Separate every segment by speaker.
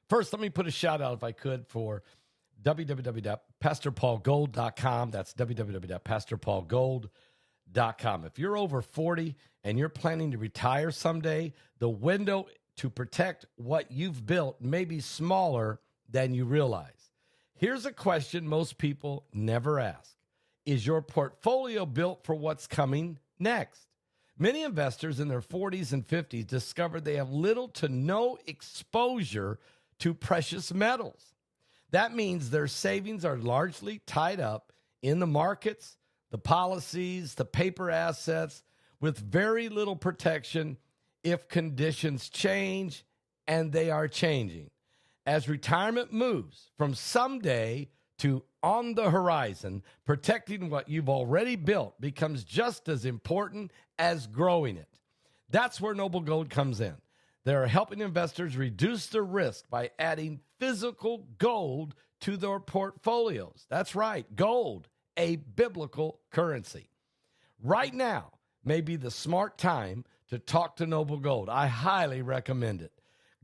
Speaker 1: First, let me put a shout out, if I could, for www.pastorpaulgold.com. That's www.pastorpaulgold.com. If you're over 40 and you're planning to retire someday, the window to protect what you've built may be smaller than you realize. Here's a question most people never ask. Is your portfolio built for what's coming next? Many investors in their 40s and 50s discovered they have little to no exposure to precious metals. That means their savings are largely tied up in the markets, the policies, the paper assets, with very little protection if conditions change, and they are changing. As retirement moves from someday to on the horizon, protecting what you've already built becomes just as important as growing it. That's where Noble Gold comes in. They're helping investors reduce the risk by adding physical gold to their portfolios. That's right, gold, a biblical currency. Right now may be the smart time to talk to Noble Gold. I highly recommend it.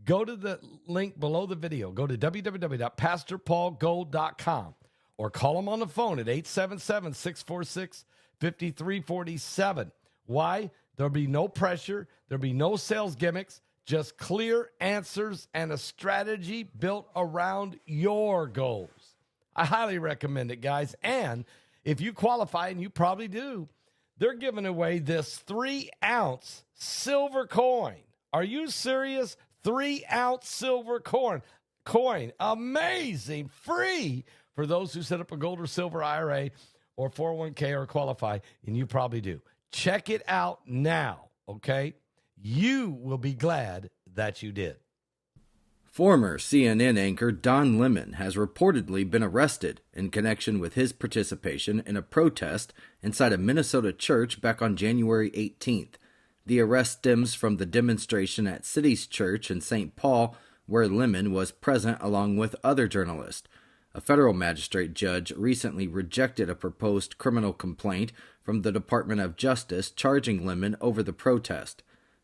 Speaker 1: Go to the link below the video. Go to www.pastorpaulgold.com or call them on the phone at 877-646-5347. Why? There'll be no pressure. There'll be no sales gimmicks. Just clear answers and a strategy built around your goals. I highly recommend it, guys. And if you qualify, and you probably do, they're giving away this 3-ounce silver coin. Are you serious? 3-ounce silver coin. Amazing. Free for those who set up a gold or silver IRA or 401k or qualify, and you probably do. Check it out now, okay? You will be glad that you did.
Speaker 2: Former CNN anchor Don Lemon has reportedly been arrested in connection with his participation in a protest inside a Minnesota church back on January 18th. The arrest stems from the demonstration at City's Church in St. Paul, where Lemon was present along with other journalists. A federal magistrate judge recently rejected a proposed criminal complaint from the Department of Justice charging Lemon over the protest.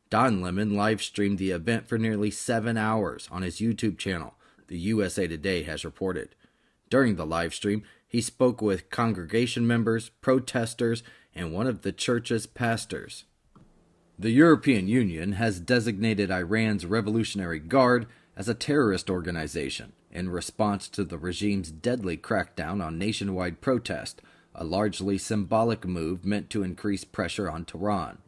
Speaker 2: Don Lemon live-streamed the event for nearly 7 hours on his YouTube channel, the USA Today has reported. During the live stream, he spoke with congregation members, protesters, and one of the church's pastors. The European Union has designated Iran's Revolutionary Guard as a terrorist organization in response to the regime's deadly crackdown on nationwide protest, a largely symbolic move meant to increase pressure on Tehran.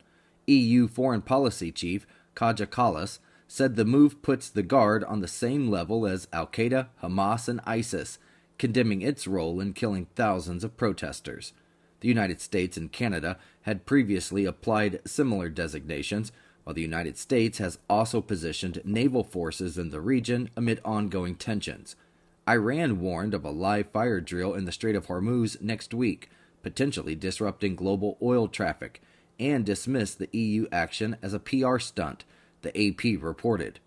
Speaker 2: EU Foreign Policy Chief Kaja Kallas said the move puts the Guard on the same level as Al-Qaeda, Hamas, and ISIS, condemning its role in killing thousands of protesters. The United States and Canada had previously applied similar designations, while the United States has also positioned naval forces in the region amid ongoing tensions. Iran warned of a live fire drill in the Strait of Hormuz next week, potentially disrupting global oil traffic, and dismissed the EU action as a PR stunt, the AP reported.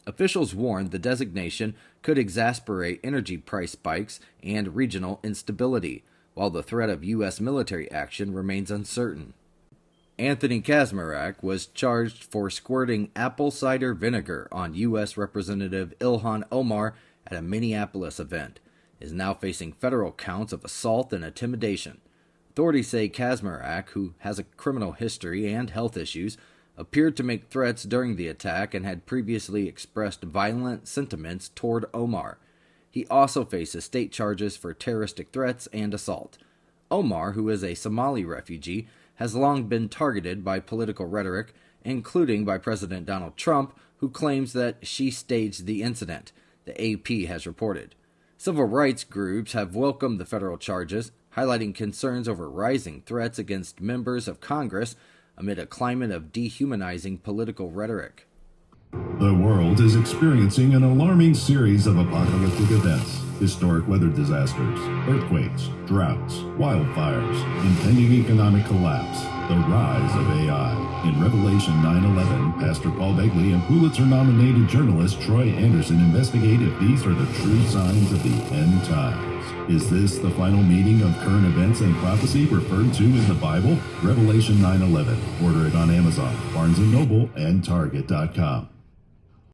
Speaker 2: Officials warned the designation could exacerbate energy price spikes and regional instability, while the threat of U.S. military action remains uncertain. Anthony Kaczmarek was charged for squirting apple cider vinegar on U.S. Representative Ilhan Omar at a Minneapolis event, is now facing federal counts of assault and intimidation. Authorities say Kaczmarek, who has a criminal history and health issues, appeared to make threats during the attack and had previously expressed violent sentiments toward Omar. He also faces state charges for terroristic threats and assault. Omar, who is a Somali refugee, has long been targeted by political rhetoric, including by President Donald Trump, who claims that she staged the incident, the AP has reported. Civil rights groups have welcomed the federal charges, highlighting concerns over rising threats against members of Congress amid a climate of dehumanizing political rhetoric.
Speaker 3: The world is experiencing an alarming series of apocalyptic events, historic weather disasters, earthquakes, droughts, wildfires, impending economic collapse, the rise of AI. In Revelation 9/11, Pastor Paul Begley and Pulitzer-nominated journalist Troy Anderson investigate if these are the true signs of the end times. Is this the final meeting of current events and prophecy referred to in the Bible? Revelation 9/11. Order it on Amazon, Barnes & Noble, and Target.com.